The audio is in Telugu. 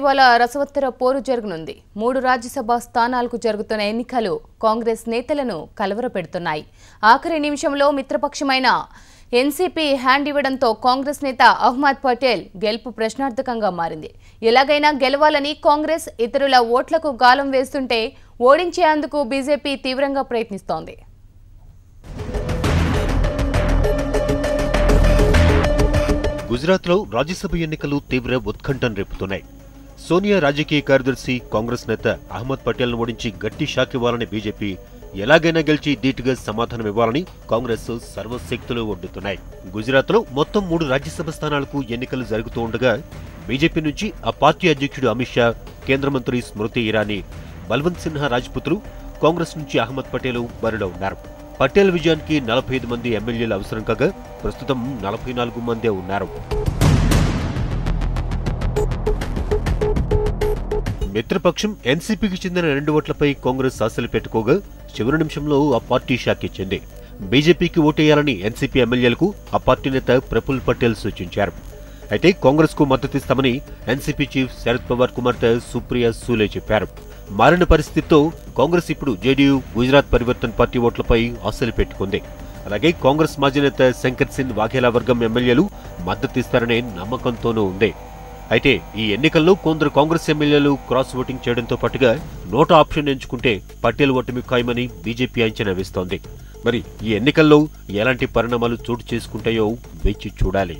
ఇవాళ రసవత్తర పోరు జరగనుంది. 3 రాజ్యసభ స్థానాలకు జరుగుతున్న ఎన్నికలు కాంగ్రెస్ నేతలను కలవరపెడుతున్నాయి. ఆఖరి నిమిషంలో మిత్రపక్షమైన ఎన్సీపీ హ్యాండ్ ఇవ్వడంతో కాంగ్రెస్ నేత అహ్మద్ పటేల్ గెలుపు ప్రశ్నార్థకంగా మారింది. ఎలాగైనా గెలవాలని కాంగ్రెస్ ఇతరుల ఓట్లకు గాలం వేస్తుంటే ఓడించేందుకు బీజేపీ తీవ్రంగా ప్రయత్నిస్తోంది. గుజరాత్లో రాజ్యసభ ఎన్నికలు తీవ్ర ఉత్కంఠను రేపుతున్నాయి. సోనియా రాజకీయ కార్యదర్శి కాంగ్రెస్ నేత అహ్మద్ పటేల్ను ఓడించి గట్టి షాక్ ఇవ్వాలని బీజేపీ, ఎలాగైనా గెలిచి ధీటుగా సమాధానం ఇవ్వాలని కాంగ్రెస్ సర్వశక్తులు ఒడ్డుతున్నాయి. గుజరాత్లో మొత్తం 3 రాజ్యసభ స్థానాలకు ఎన్నికలు జరుగుతూ ఉండగా బీజేపీ నుంచి ఆ పార్టీ అధ్యక్షుడు అమిత్ షా, కేంద్ర మంత్రి స్మృతి ఇరానీ, బల్వంత్ సిన్హా రాజ్పుత్లు, కాంగ్రెస్ నుంచి అహ్మద్ పటేల్ బరిలో ఉన్నారు. పటేల్ విజయానికి 45 మంది ఎమ్మెల్యేలు అవసరం కాగా ప్రస్తుతం 44 మందే ఉన్నారు. మిత్రపక్షం ఎన్సీపీకి చెందిన 2 ఓట్లపై కాంగ్రెస్ ఆశలు పెట్టుకోగా చివరి నిమిషంలో ఆ పార్టీ షాక్ ఇచ్చింది. బీజేపీకి ఓటేయాలని ఎన్సీపీ ఎమ్మెల్యేలకు ఆ పార్టీ నేత ప్రఫుల్ పటేల్ సూచించారు. అయితే కాంగ్రెస్ కు మద్దతిస్తామని ఎన్సీపీ చీఫ్ శరద్ పవార్ కుమార్తె సుప్రియా సూలే చెప్పారు. మారిన పరిస్థితితో కాంగ్రెస్ ఇప్పుడు జేడీయూ, గుజరాత్ పరివర్తన్ పార్టీ ఓట్లపై ఆశలు పెట్టుకుంది. అలాగే కాంగ్రెస్ మాజీ నేత శంకర్ సింగ్ వాఘేలా వర్గం ఎమ్మెల్యేలు మద్దతిస్తారనే నమ్మకంతోనూ ఉంది. అయితే ఈ ఎన్నికల్లో కొందరు కాంగ్రెస్ ఎమ్మెల్యేలు క్రాస్ ఓటింగ్ చేయడంతో పాటుగా నోటా ఆప్షన్ ఎంచుకుంటే పటేల్ ఓటమి ఖాయమని బీజేపీ అంచనా వేస్తోంది. మరి ఈ ఎన్నికల్లో ఎలాంటి పరిణామాలు చోటు చేసుకుంటాయో వేచి చూడాలి.